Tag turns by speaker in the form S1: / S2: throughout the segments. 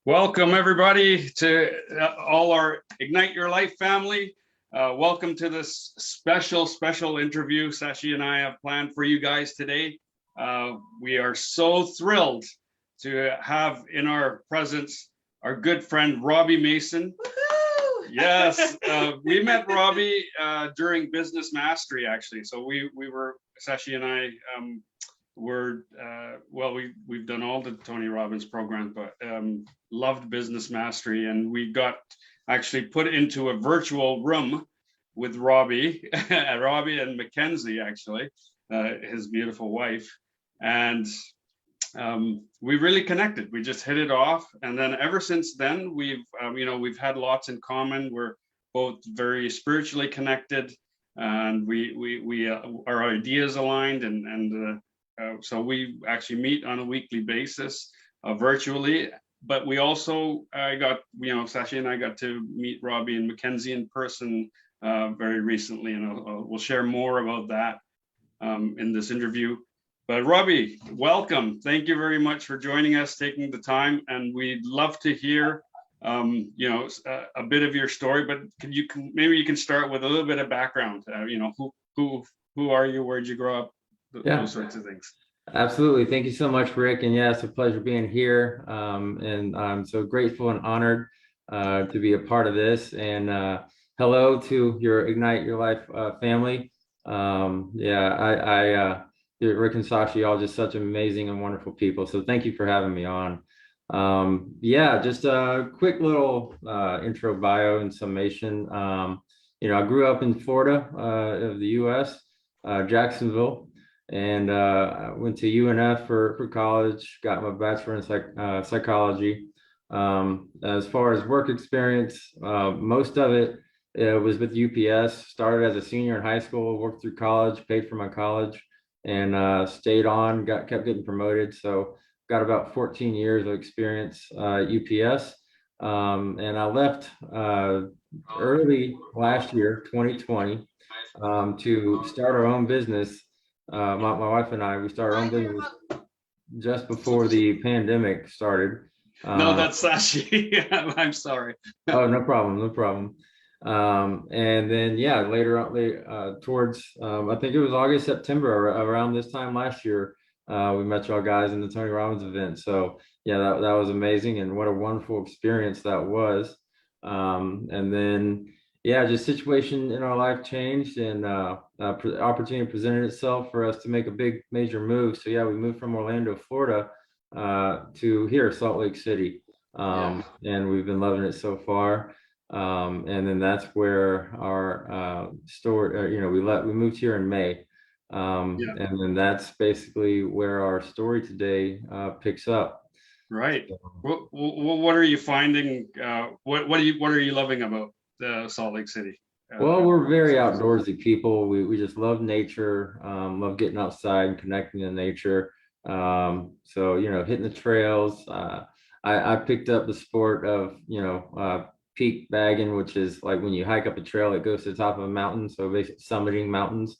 S1: Welcome, everybody, to all our Ignite Your Life family. Welcome to this special interview Sashi and I have planned for you guys today. We are so thrilled to have in our presence our good friend, Robby Mason. Yes, we met Robby during Business Mastery, actually. So we were, Sashi and I, we've done all the Tony Robbins programs, but loved Business Mastery, and we got actually put into a virtual room with Robby and Mackenzie, actually, his beautiful wife, and we really connected. We just hit it off, and then ever since then we've had lots in common. We're both very spiritually connected, and we our ideas aligned, and so we actually meet on a weekly basis virtually. But we also Sashi and I got to meet Robby and Mackenzie in person very recently, and we'll share more about that in this interview. But Robby, welcome. Thank you very much for joining us, taking the time, and we'd love to hear a bit of your story. But maybe you can start with a little bit of background. Who are you? Where'd you grow up? Those sorts of things.
S2: Absolutely. Thank you so much, Rick. And yeah, it's a pleasure being here. And I'm so grateful and honored to be a part of this. And hello to your Ignite Your Life family. Rick and Sashi, all just such amazing and wonderful people. So thank you for having me on. Just a quick little intro bio and summation. I grew up in Florida of the US, Jacksonville. And I went to UNF for college, got my bachelor in psychology. As far as work experience, most of it was with UPS. Started as a senior in high school, worked through college, paid for my college, and stayed on, kept getting promoted. So got about 14 years of experience UPS. And I left early last year, 2020, to start our own business. My wife and I, we started our own business just before the pandemic started.
S1: No, that's Sashi. I'm sorry.
S2: Oh, no problem. And then, later on, towards, I think it was August, September, around this time last year, we met y'all guys in the Tony Robbins event. So yeah, that was amazing. And what a wonderful experience that was. And then, just situation in our life changed, and opportunity presented itself for us to make a big major move. So we moved from Orlando, Florida, to here, Salt Lake City, and we've been loving it so far. And then that's where our story. We moved here in May, and then that's basically where our story today picks up.
S1: Right. So, what are you finding? What are you loving about Salt Lake City?
S2: Well, we're very outdoorsy people. We just love nature, love getting outside and connecting to nature. So hitting the trails. I picked up the sport of peak bagging, which is like when you hike up a trail that goes to the top of a mountain. So basically summiting mountains.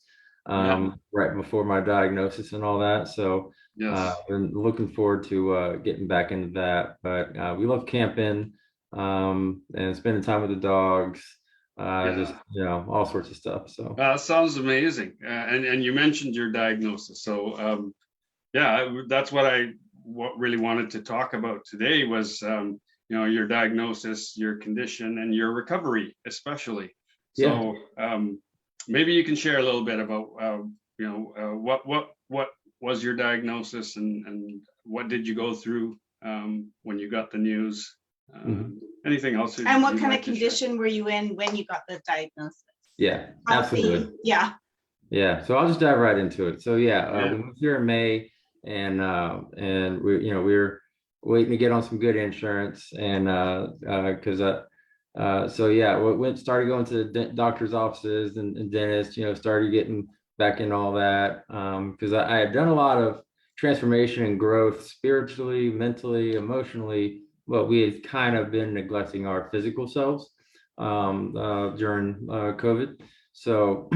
S2: Right before my diagnosis and all that. So been looking forward to getting back into that. But we love camping and spending time with the dogs, just all sorts of stuff. So
S1: sounds amazing. And you mentioned your diagnosis. So that's what I really wanted to talk about today was your diagnosis, your condition, and your recovery, especially. So maybe you can share a little bit about what was your diagnosis, and what did you go through when you got the news? Anything else?
S3: And what kind of condition were you in when you got the diagnosis?
S2: Yeah, absolutely.
S3: Yeah.
S2: So I'll just dive right into it. So we moved here in May, and we were waiting to get on some good insurance, and started going to the doctor's offices and dentists, started getting back in all that, because I had done a lot of transformation and growth spiritually, mentally, emotionally, but we had kind of been neglecting our physical selves during COVID. So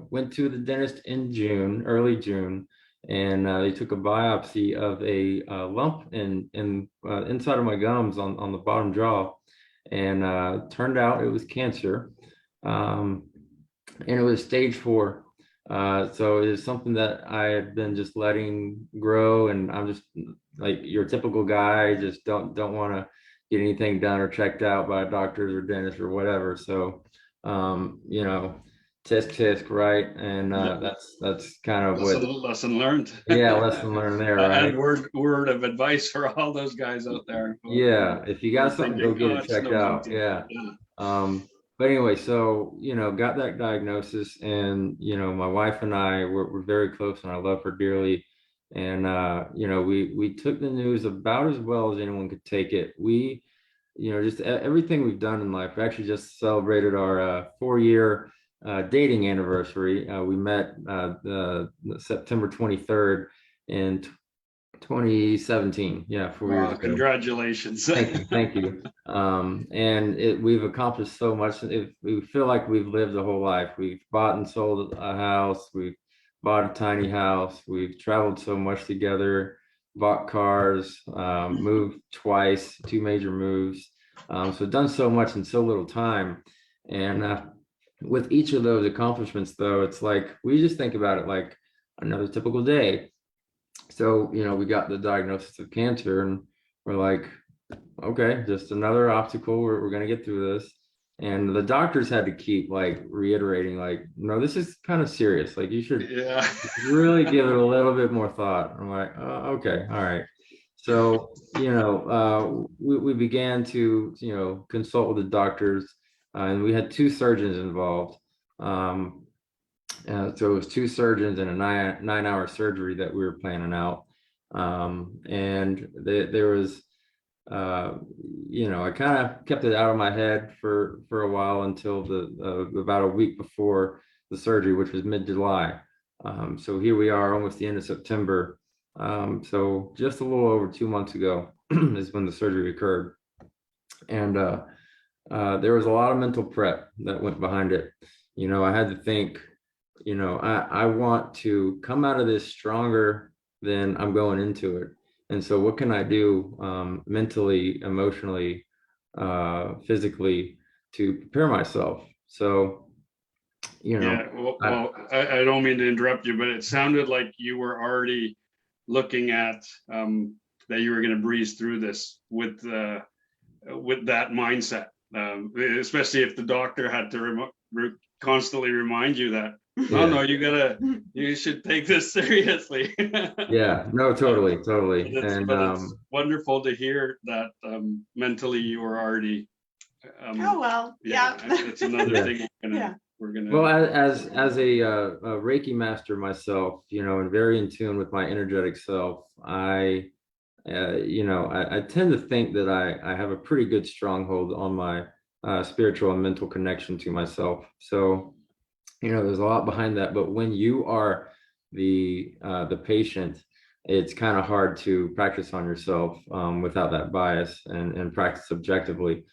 S2: went to the dentist in early June, and they took a biopsy of a lump in inside of my gums on the bottom jaw, and turned out it was cancer, and it was stage 4. So it is something that I had been just letting grow, and I'm just like your typical guy, just don't want to get anything done or checked out by doctors or dentists or whatever. So, you know, tisk, right? And
S1: Yeah.
S2: that's kind of what,
S1: Lesson learned.
S2: yeah, lesson learned there, right?
S1: And word of advice for all those guys out there.
S2: Yeah, if you
S1: Who are
S2: got something, go
S1: thinking,
S2: get
S1: oh,
S2: it
S1: it's
S2: checked
S1: no big
S2: out.
S1: deal.
S2: Yeah.
S1: Yeah.
S2: But anyway, so, got that diagnosis, and, my wife and I were very close, and I love her dearly. And, we took the news about as well as anyone could take it. We, just everything we've done in life. We actually just celebrated our 4-year dating anniversary. We met the September 23rd in 2017. Yeah, 4 years
S1: Wow,
S2: ago.
S1: congratulations.
S2: Thank you. And we've accomplished so much. We feel like we've lived a whole life. We've bought and sold a house. We've bought a tiny house. We've traveled so much together, bought cars, moved twice, 2 major moves. So done so much in so little time. And with each of those accomplishments, though, it's like we just think about it like another typical day. So, we got the diagnosis of cancer, and we're like, okay, just another obstacle. We're going to get through this. And the doctors had to keep like reiterating, like, no, this is kind of serious. Like, you should
S1: Yeah.
S2: really give it a little bit more thought. I'm like, okay, all right. So, we began to, consult with the doctors, and we had 2 surgeons involved. So it was 2 surgeons and a 9-hour surgery that we were planning out. And there was, I kind of kept it out of my head for a while until about a week before the surgery, which was mid-July. So here we are, almost the end of September. So just a little over 2 months ago is when the surgery occurred. And there was a lot of mental prep that went behind it. I had to think, I want to come out of this stronger than I'm going into it. And so what can I do mentally, emotionally, physically to prepare myself? So,
S1: Yeah, well, I don't mean to interrupt you, but it sounded like you were already looking at that you were going to breeze through this with that mindset, especially if the doctor had to constantly remind you that, oh no, you should take this seriously.
S2: Yeah, no, totally.
S1: But it's wonderful to hear that mentally you were already.
S3: Oh, well, yeah.
S1: It's another thing we're gonna.
S2: Well, as a Reiki master myself, and very in tune with my energetic self, I tend to think that I have a pretty good stronghold on my spiritual and mental connection to myself. So, there's a lot behind that. But when you are the patient, it's kind of hard to practice on yourself without that bias and practice objectively.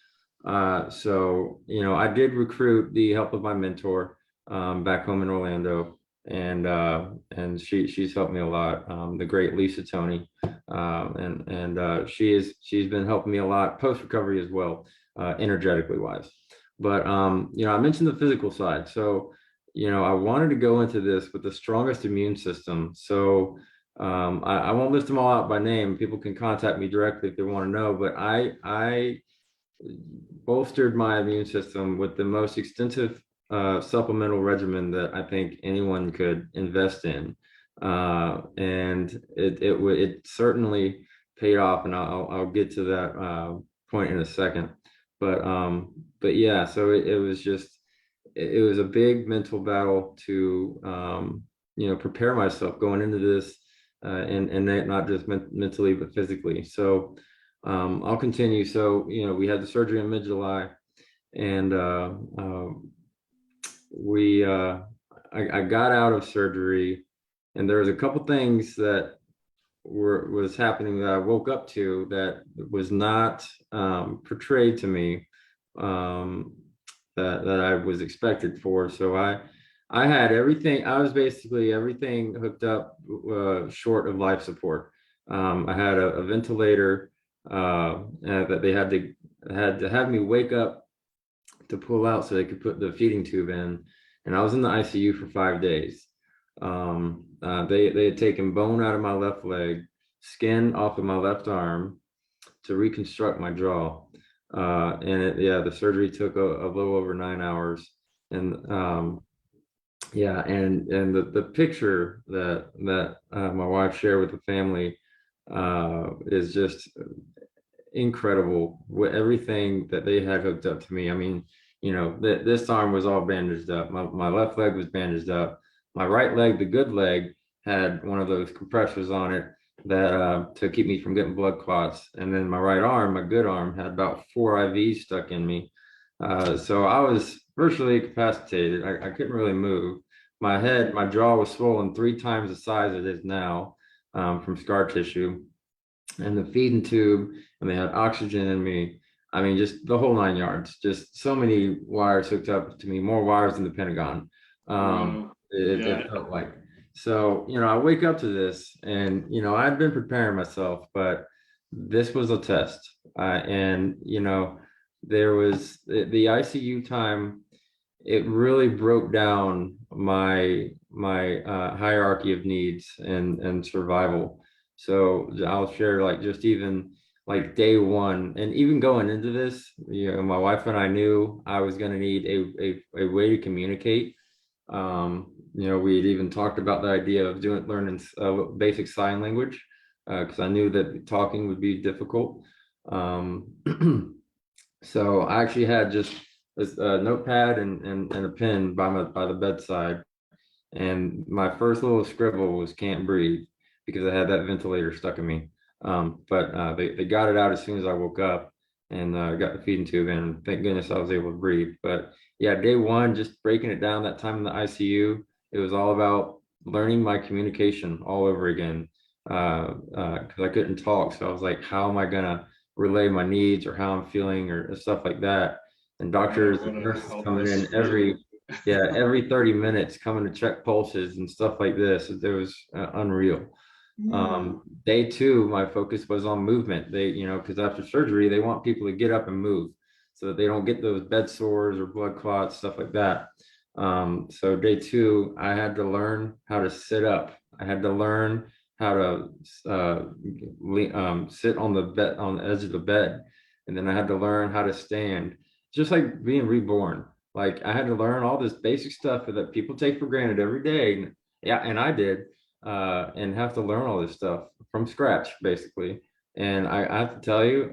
S2: So, I did recruit the help of my mentor back home in Orlando, and she's helped me a lot. The great Lisa Tony, and she's been helping me a lot post recovery as well, energetically wise. But I mentioned the physical side, so I wanted to go into this with the strongest immune system. So I won't list them all out by name. People can contact me directly if they want to know. But I bolstered my immune system with the most extensive supplemental regimen that I think anyone could invest in, and it certainly paid off, and I'll get to that point in a second. But yeah, so it was a big mental battle to prepare myself going into this, and not just mentally but physically. So I'll continue. So we had the surgery in mid-July, and I got out of surgery, and there was a couple things that was happening that I woke up to that was not portrayed to me, that I was expected for. So I had everything. I was basically everything hooked up short of life support. I had a ventilator that they had to have me wake up to pull out so they could put the feeding tube in, and I was in the ICU for 5 days. They had taken bone out of my left leg, skin off of my left arm to reconstruct my jaw, and the surgery took a little over 9 hours, and yeah, and the picture that my wife shared with the family is just incredible with everything that they had hooked up to me. I mean, this arm was all bandaged up. My left leg was bandaged up. My right leg, the good leg, had one of those compressors on it that to keep me from getting blood clots. And then my right arm, my good arm, had about 4 IVs stuck in me. So I was virtually incapacitated. I couldn't really move. My jaw was swollen 3 times the size it is now from scar tissue. And the feeding tube, and they had oxygen in me. I mean, just the whole 9 yards, just so many wires hooked up to me, more wires than the Pentagon. It felt like. So, I wake up to this and, I'd been preparing myself, but this was a test. And, there was the ICU time. It really broke down my hierarchy of needs and survival. So I'll share like just even like day one, and even going into this, my wife and I knew I was going to need a way to communicate. We had even talked about the idea of learning basic sign language because I knew that talking would be difficult. So I actually had just a notepad and a pen by the bedside, and my first little scribble was "can't breathe" because I had that ventilator stuck in me. But they got it out as soon as I woke up, and got the feeding tube in. Thank goodness I was able to breathe. But yeah, day one, just breaking it down that time in the ICU, it was all about learning my communication all over again because I couldn't talk. So I was like, how am I gonna relay my needs or how I'm feeling or stuff like that? And doctors and nurses coming in every 30 minutes coming to check pulses and stuff like this. It was unreal. Day two, my focus was on movement. They, because after surgery, they want people to get up and move so that they don't get those bed sores or blood clots, stuff like that. So day two, I had to learn how to sit up. I had to learn how to sit on the edge of the bed. And then I had to learn how to stand, just like being reborn. Like I had to learn all this basic stuff that people take for granted every day. And I did. And have to learn all this stuff from scratch, basically. And I have to tell you,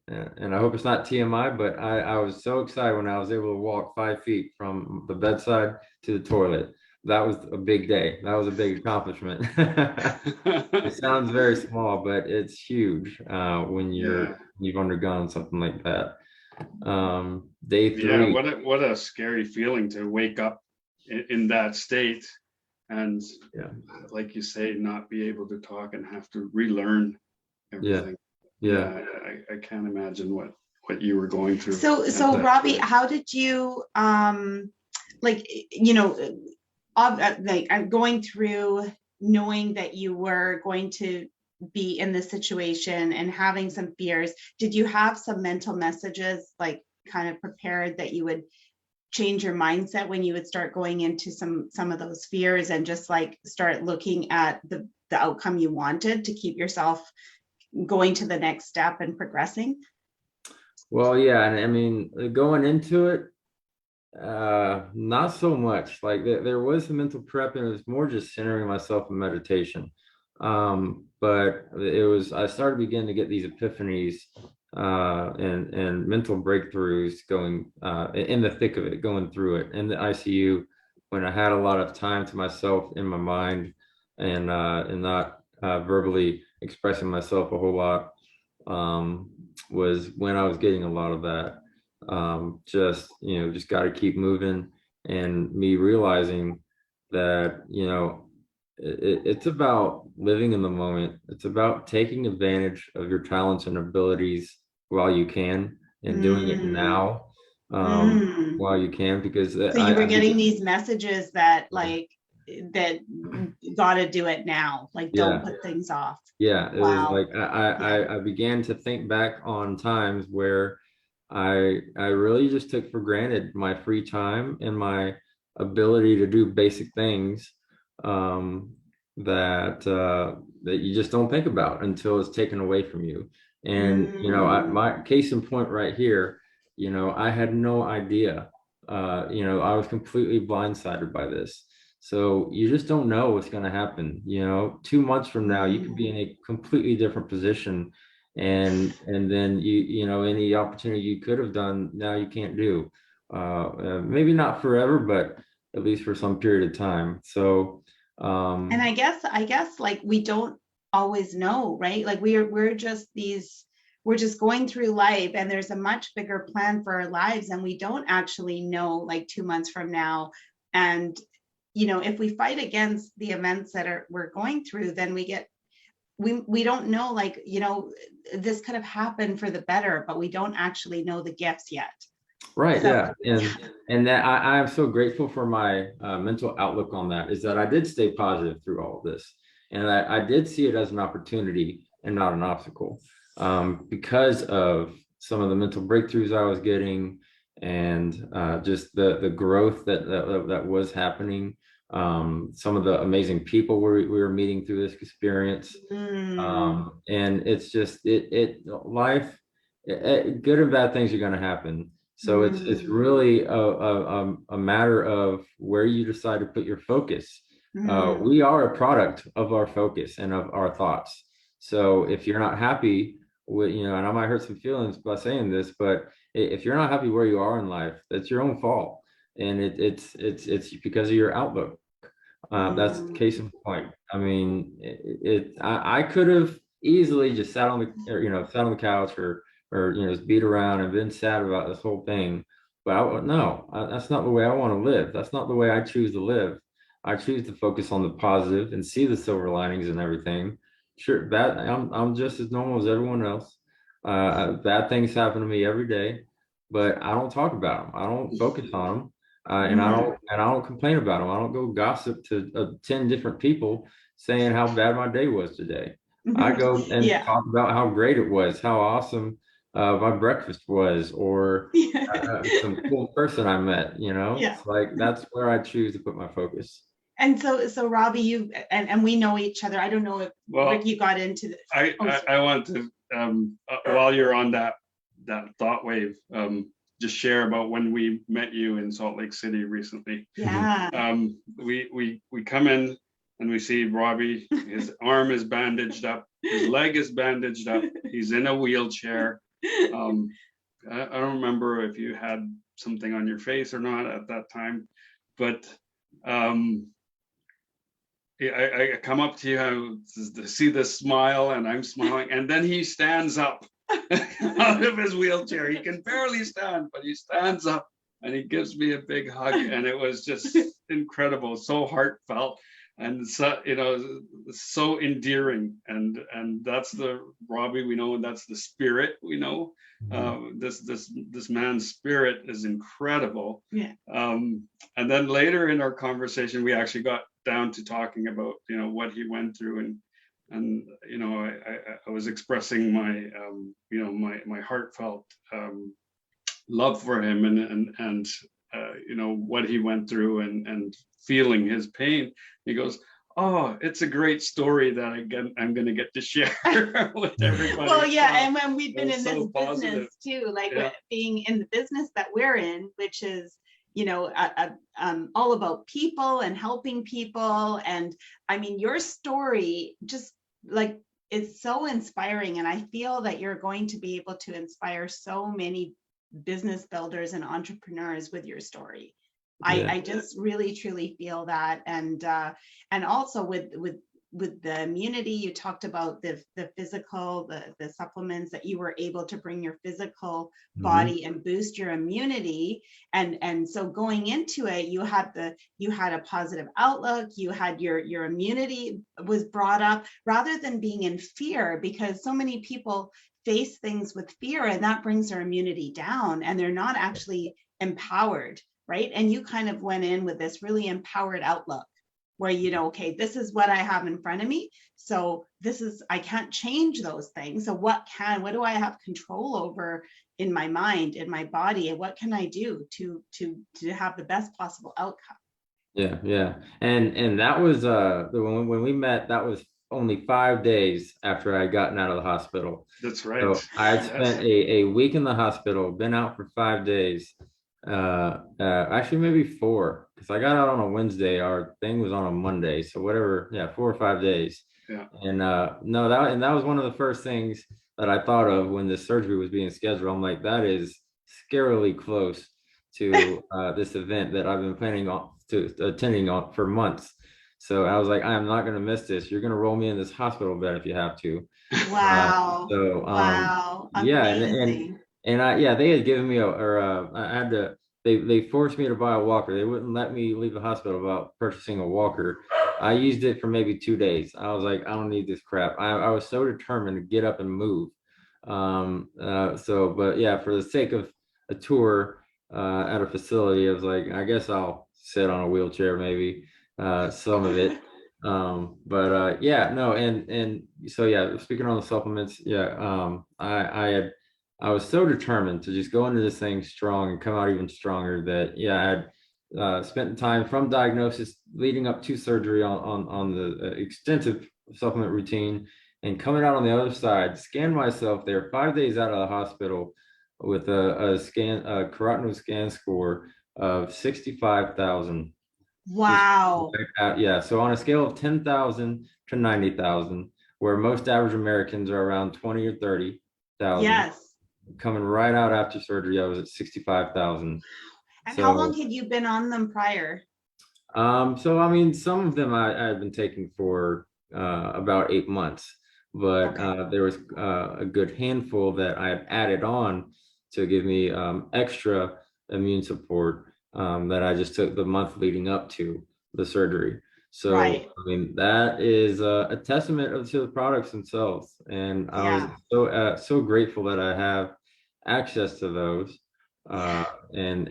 S2: and I hope it's not TMI, but I was so excited when I was able to walk 5 feet from the bedside to the toilet. That was a big day. That was a big accomplishment. It sounds very small, but it's huge when you've undergone something like that. Day 3.
S1: Yeah, what a scary feeling to wake up in that state. And like you say, not be able to talk and have to relearn everything. I can't imagine what you were going through.
S3: So Robby, how did you I'm going through knowing that you were going to be in this situation and having some fears? Did you have some mental messages like kind of prepared that you would change your mindset when you would start going into some of those fears and just like start looking at the outcome you wanted to keep yourself going to the next step and progressing?
S2: Well, yeah, and I mean, going into it, not so much. Like there was some mental prep, and it was more just centering myself in meditation. But I started beginning to get these epiphanies and mental breakthroughs going in the thick of it, going through it in the ICU when I had a lot of time to myself in my mind and not verbally expressing myself a whole lot, was when I was getting a lot of that. Just got to keep moving, and me realizing that, it's about living in the moment. It's about taking advantage of your talents and abilities while you can and doing it now. while you can, because
S3: So you were getting these messages that like, that gotta do it now, like don't put things off.
S2: Yeah, it was
S3: Wow.
S2: like I began to think back on times where I really just took for granted my free time and my ability to do basic things, that you just don't think about until it's taken away from you. And my case in point right here, I had no idea. I was completely blindsided by this. So you just don't know what's going to happen. 2 months from now, you could be in a completely different position, and then any opportunity you could have done now you can't do. Maybe not forever, but at least for some period of time. So
S3: and I guess like we don't always know, right? Like we're just going through life, and there's a much bigger plan for our lives, and we don't actually know like 2 months from now. And if we fight against the events that we're going through, then we don't know, like, this could have happened for the better, but we don't actually know the gifts yet.
S2: Right.
S3: So,
S2: Yeah. And that I am so grateful for my mental outlook on that, is that I did stay positive through all of this. And I did see it as an opportunity and not an obstacle, because of some of the mental breakthroughs I was getting, and just the growth that was happening. Some of the amazing people we were meeting through this experience. And it's just life, good and bad things are going to happen. So it's really a matter of where you decide to put your focus. We are a product of our focus and of our thoughts. So if you're not happy with, and I might hurt some feelings by saying this, but if you're not happy where you are in life, that's your own fault. And it's because of your outlook. That's the case in point. I mean, I could have easily just sat on the couch, or just beat around and been sad about this whole thing. But that's not the way I want to live. That's not the way I choose to live. I choose to focus on the positive and see the silver linings and everything. Sure, I'm just as normal as everyone else. Bad things happen to me every day, but I don't talk about them. I don't focus on them. And I don't complain about them. I don't go gossip to 10 different people saying how bad my day was today. I go and talk about how great it was, how awesome my breakfast was, or some cool person I met. It's like that's where I choose to put my focus.
S3: And so Robby, you and we know each other. I don't know if Rick, you got into this.
S1: I want to while you're on that thought wave, just share about when we met you in Salt Lake City recently.
S3: Yeah.
S1: We come in and we see Robby. His arm is bandaged up. His leg is bandaged up. He's in a wheelchair. I don't remember if you had something on your face or not at that time, but I come up to you to see this smile, and I'm smiling, and then he stands up out of his wheelchair. He can barely stand, but he stands up and he gives me a big hug, and it was just incredible, so heartfelt, and so endearing. And that's the Robby we know, and that's the spirit we know. This man's spirit is incredible.
S3: Yeah.
S1: And then later in our conversation, we actually got down to talking about what he went through, and I was expressing my my heartfelt love for him, and what he went through, and feeling his pain. He goes, "Oh, it's a great story that I'm going to get to share with everybody."
S3: Well, yeah, and when we've been in this
S1: positive
S3: business too, like being in the business that we're in, which is all about people and helping people, and I mean, your story just like it's so inspiring, and I feel that you're going to be able to inspire so many business builders and entrepreneurs with your story. I just really truly feel that, and also with the immunity, you talked about the physical, the supplements that you were able to bring your physical body and boost your immunity, and so going into it, you had a positive outlook, you had your immunity was brought up rather than being in fear, because so many people face things with fear, and that brings their immunity down, and they're not actually empowered, right? And you kind of went in with this really empowered outlook where, okay, this is what I have in front of me. So I can't change those things. So what do I have control over in my mind, in my body, and what can I do to have the best possible outcome?
S2: Yeah. And that was when we met, that was only 5 days after I had gotten out of the hospital.
S1: That's right.
S2: So I had spent a week in the hospital, been out for 5 days. Actually maybe 4, because I got out on a Wednesday. Our thing was on a Monday. So whatever, 4 or 5 days.
S1: Yeah.
S2: And no, that was one of the first things that I thought of when the surgery was being scheduled. I'm like, that is scarily close to this event that I've been planning on attending on for months. So I was like, I am not going to miss this. You're going to roll me in this hospital bed if you have to.
S3: Wow.
S2: Wow.
S3: Amazing.
S2: And they had given me they forced me to buy a walker. They wouldn't let me leave the hospital without purchasing a walker. I used it for maybe 2 days. I was like, I don't need this crap. I was so determined to get up and move. But yeah, for the sake of a tour at a facility, I was like, I guess I'll sit on a wheelchair, maybe some of it. Speaking on the supplements, I was so determined to just go into this thing strong and come out even stronger that I had spent time from diagnosis leading up to surgery on the extensive supplement routine, and coming out on the other side, scanned myself there 5 days out of the hospital with a carotenoid scan score of 65,000.
S3: Wow.
S2: So on a scale of 10,000 to 90,000, where most average Americans are around 20 or 30,000.
S3: Yes.
S2: Coming right out after surgery, I was at 65,000.
S3: And how long had you been on them prior?
S2: Some of them I had been taking for about 8 months, but there was a good handful that I had added on to give me extra immune support that I just took the month leading up to the surgery. So, right. That is a testament to the products themselves. And I was so grateful that I have access to those. I haven't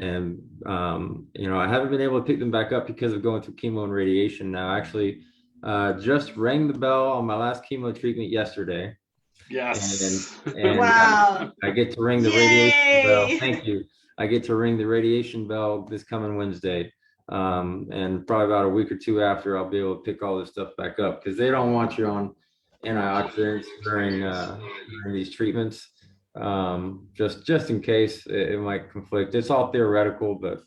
S2: been able to pick them back up because of going through chemo and radiation now. Actually, just rang the bell on my last chemo treatment yesterday.
S1: Yes.
S2: And
S3: wow.
S2: I get to ring the radiation bell. Thank you. I get to ring the radiation bell this coming Wednesday. And probably about a week or 2 after, I'll be able to pick all this stuff back up, because they don't want you on antioxidants during these treatments, just in case it might conflict. It's all theoretical, but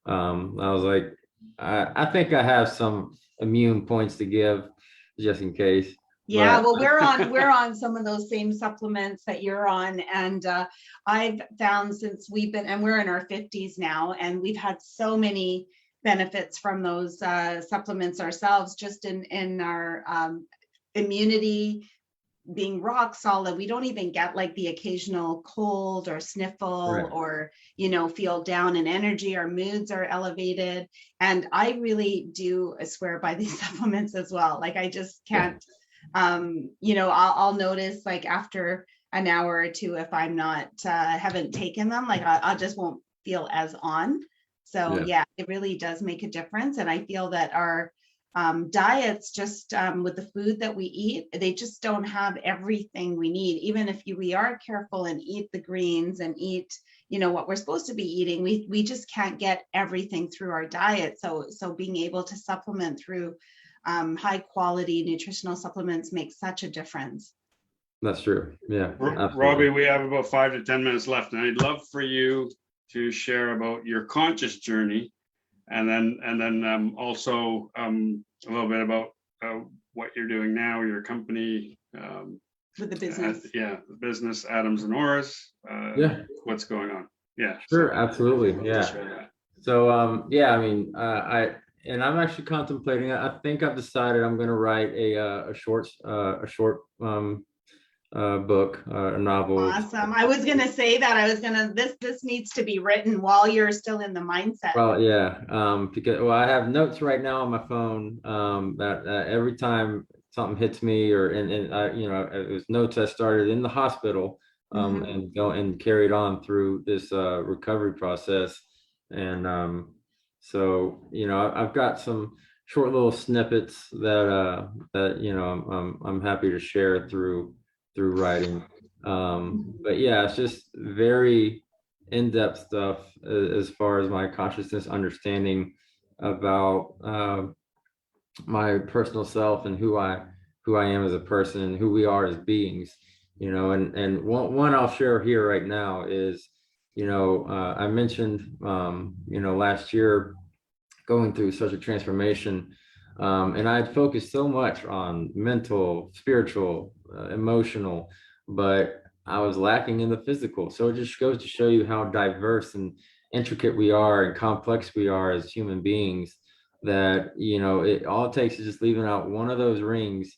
S2: I was like, I think I have some immune points to give just in case.
S3: Yeah, well, we're on some of those same supplements that you're on, and I've found since we're in our 50s now, and we've had so many benefits from those supplements ourselves, just in our immunity being rock solid. We don't even get like the occasional cold or sniffle, right, or feel down in energy. Our moods are elevated, and I really do swear by these supplements as well. Like, I just can't. I'll notice, like, after an hour or two, if I'm not haven't taken them, like I just won't feel as on. So it really does make a difference. And I feel that our diets, just with the food that we eat, they just don't have everything we need. Even if we are careful and eat the greens and eat what we're supposed to be eating, we just can't get everything through our diet. So being able to supplement through high quality nutritional supplements makes such a difference.
S2: That's true. Yeah.
S1: Robby, we have about 5 to 10 minutes left, and I'd love for you to share about your conscious journey, and then also a little bit about what you're doing now, your company,
S3: with the business.
S1: The business, Adams and Oris. What's going on? Yeah.
S2: Sure. Absolutely. Yeah. So I'm actually contemplating it. I think I've decided I'm going to write a short book, a novel.
S3: Awesome. I was going to say that this needs to be written while you're still in the mindset.
S2: Well, yeah. Because I have notes right now on my phone that every time something hits me, or and I, it was notes I started in the hospital, and carried on through this recovery process. And so I've got some short little snippets that I'm happy to share through writing. But yeah, it's just very in-depth stuff as far as my consciousness understanding about my personal self and who I am as a person and who we are as beings. And one I'll share here right now is, I mentioned last year going through such a transformation, and I had focused so much on mental, spiritual, emotional, but I was lacking in the physical. So it just goes to show you how diverse and intricate we are and complex we are as human beings, that it all it takes is just leaving out one of those rings,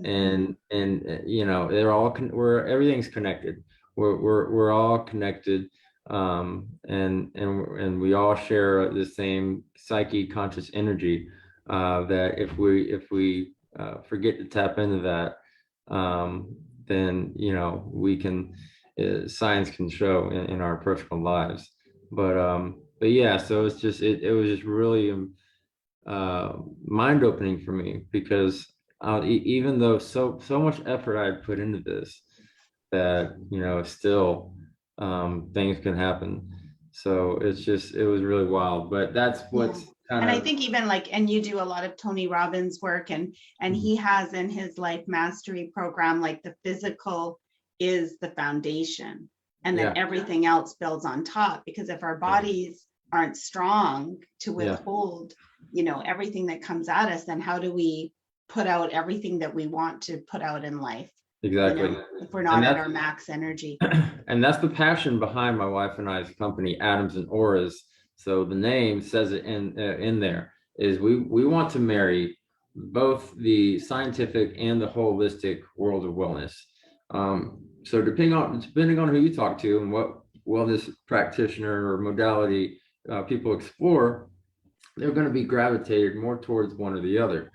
S2: and they're all we're everything's connected. We're all connected, and we all share the same psyche, conscious energy, that if we forget to tap into that, then we can, science can show in our personal lives. But yeah, so it's just it was just really mind-opening for me, because even though so much effort I put into this, that still things can happen. So it was really wild. But that's what's kind
S3: and
S2: of,
S3: I think even and you do a lot of Tony Robbins work, and he has in his life mastery program, like the physical is the foundation, and then everything else builds on top. Because if our bodies aren't strong to withhold everything that comes at us, then how do we put out everything that we want to put out in life?
S2: Exactly.
S3: If we're not at our max energy.
S2: And that's the passion behind my wife and I's company, Atoms and Auras. So the name says it in there, is we want to marry both the scientific and the holistic world of wellness. So depending on who you talk to and what wellness practitioner or modality people explore, they're going to be gravitated more towards one or the other.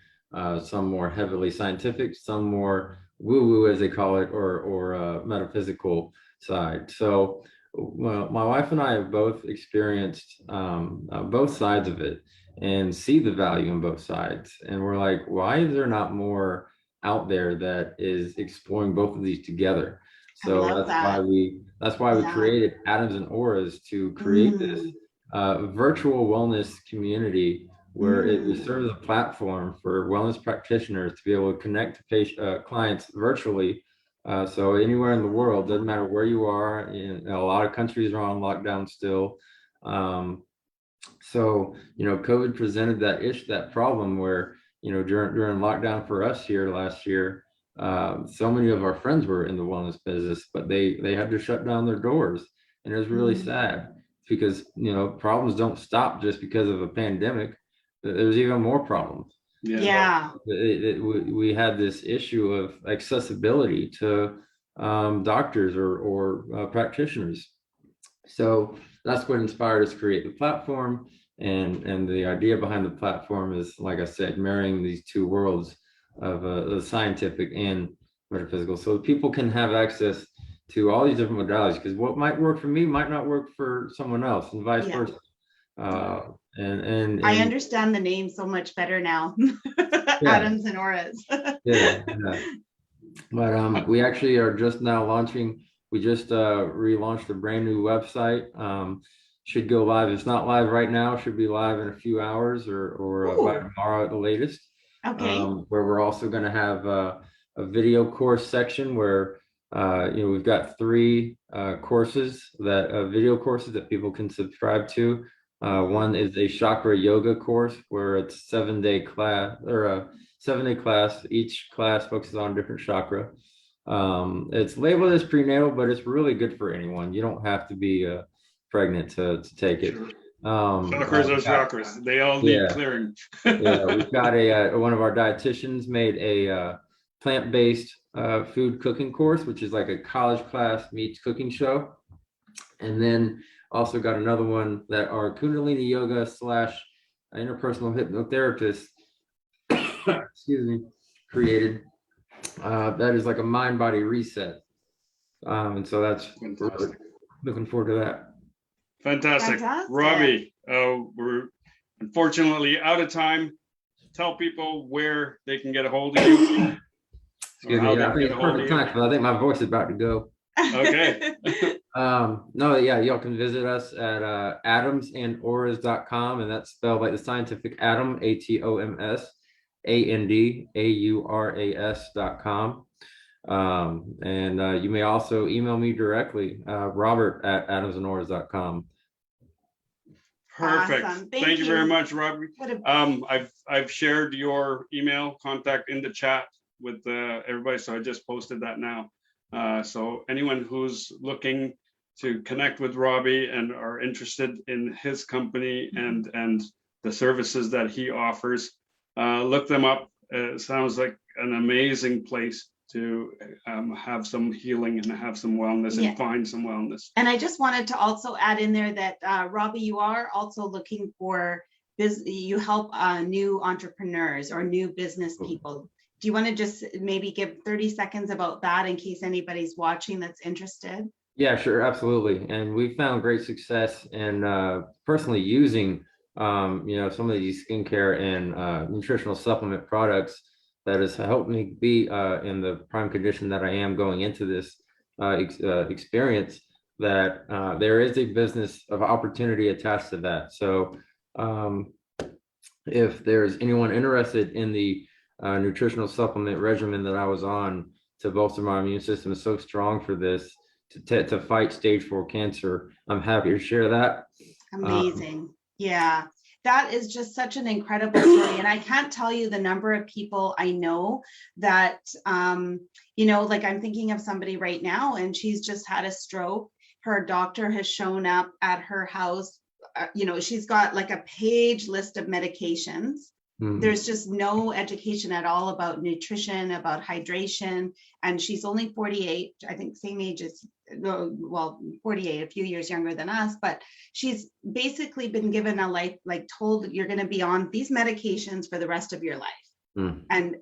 S2: Some more heavily scientific, some more woo-woo, as they call it, or metaphysical side. So my wife and I have both experienced both sides of it and see the value in both sides. And we're like, why is there not more out there that is exploring both of these together? So that's why we created Atoms and Auras, to create this virtual wellness community, where it serves as a platform for wellness practitioners to be able to connect to clients virtually. So anywhere in the world, doesn't matter where you are. A lot of countries are on lockdown still. So COVID presented that problem where during lockdown for us here last year, so many of our friends were in the wellness business, but they had to shut down their doors, and it was really sad, because problems don't stop just because of a pandemic. There's even more problems. We had this issue of accessibility to doctors or practitioners. So that's what inspired us to create the platform, and the idea behind the platform is, like I said, marrying these two worlds of the scientific and metaphysical, so people can have access to all these different modalities, because what might work for me might not work for someone else, and vice versa. And
S3: I understand the name so much better now. Atoms and Auras.
S2: But we actually are just now launching. We just relaunched a brand new website. Should go live. It's not live right now. Should be live in a few hours, or by tomorrow at the latest.
S3: Okay.
S2: Where we're also going to have a video course section where we've got 3 video courses that people can subscribe to. One is a chakra yoga course, where it's 7-day class, or a 7-day class. Each class focuses on a different chakra. It's labeled as prenatal, but it's really good for anyone. You don't have to be pregnant to take it.
S1: Chakras are chakras. They all need clearing.
S2: We've got one of our dietitians made a plant-based food cooking course, which is like a college class meets cooking show. And then also got another one that are Kundalini yoga / interpersonal hypnotherapist excuse me, created that is like a mind body reset. And so that's
S1: Fantastic.
S2: looking forward to that.
S1: Fantastic.
S3: Fantastic.
S1: Robby, we're unfortunately out of time. Tell people where they can get a hold of you.
S2: Excuse me. I think it's perfect time, but I think my voice is about to go.
S1: Okay.
S2: No, yeah, y'all can visit us at atomsandauras.com, and that's spelled like the scientific atom, ATOMSANDAURAS.com. And you may also email me directly, Robert@atomsandauras.com.
S1: Perfect.
S3: Awesome.
S1: Thank you very much, Robby.
S3: What a-
S1: I've shared your email contact in the chat with everybody, so I just posted that now. So anyone who's looking to connect with Robby and are interested in his company and the services that he offers, look them up. It sounds like an amazing place to have some healing and have some wellness
S3: Yeah.
S1: and find some wellness.
S3: And I just wanted to also add in there that Robby, you are also looking for you help new entrepreneurs or new business people. Do you want to just maybe give 30 seconds about that in case anybody's watching that's interested?
S2: Yeah, sure, absolutely. And we found great success in personally using some of these skincare and nutritional supplement products that has helped me be in the prime condition that I am going into this experience, that there is a business of opportunity attached to that. So if there's anyone interested in the nutritional supplement regimen that I was on to bolster my immune system so strong for this, to fight stage 4 cancer, I'm happy to share that.
S3: Amazing. Yeah, that is just such an incredible story. And I can't tell you the number of people I know that, like I'm thinking of somebody right now and she's just had a stroke. Her doctor has shown up at her house. She's got like a page list of medications. There's just no education at all about nutrition, about hydration. And she's only 48, I think same age as, 48, a few years younger than us, but she's basically been given a life, like told you're going to be on these medications for the rest of your life. And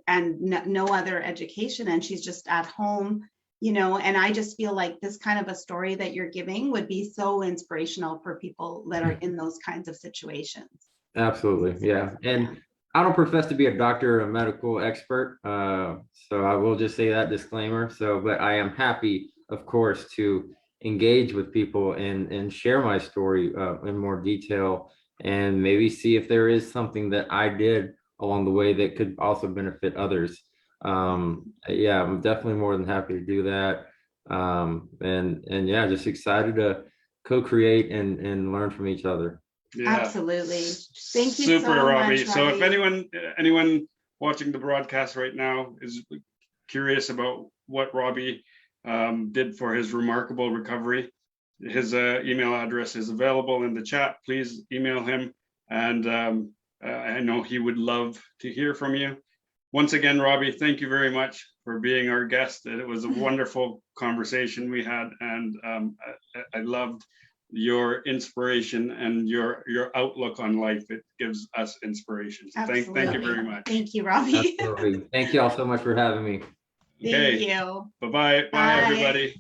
S3: no other education. And she's just at home, and I just feel like this kind of a story that you're giving would be so inspirational for people that are in those kinds of situations.
S2: Absolutely. Yeah. And I don't profess to be a doctor or a medical expert, so I will just say that disclaimer. But I am happy, of course, to engage with people and share my story in more detail, and maybe see if there is something that I did along the way that could also benefit others. Yeah, I'm definitely more than happy to do that. And yeah, just excited to co-create and learn from each other.
S1: Yeah.
S3: Absolutely. Thank you
S1: Super,
S3: so
S1: Robby.
S3: much,
S1: So if
S3: Robby.
S1: anyone watching the broadcast right now is curious about what Robby did for his remarkable recovery, his email address is available in the chat. Please email him, and I know he would love to hear from you. Once again, Robby, thank you very much for being our guest. It was a wonderful conversation we had, and I loved your inspiration and your outlook on life. It gives us inspiration. So thank you very much.
S3: Thank you, Robby.
S2: Absolutely. Thank you all so much for having me.
S3: Thank you.
S1: Bye-bye. Bye, everybody.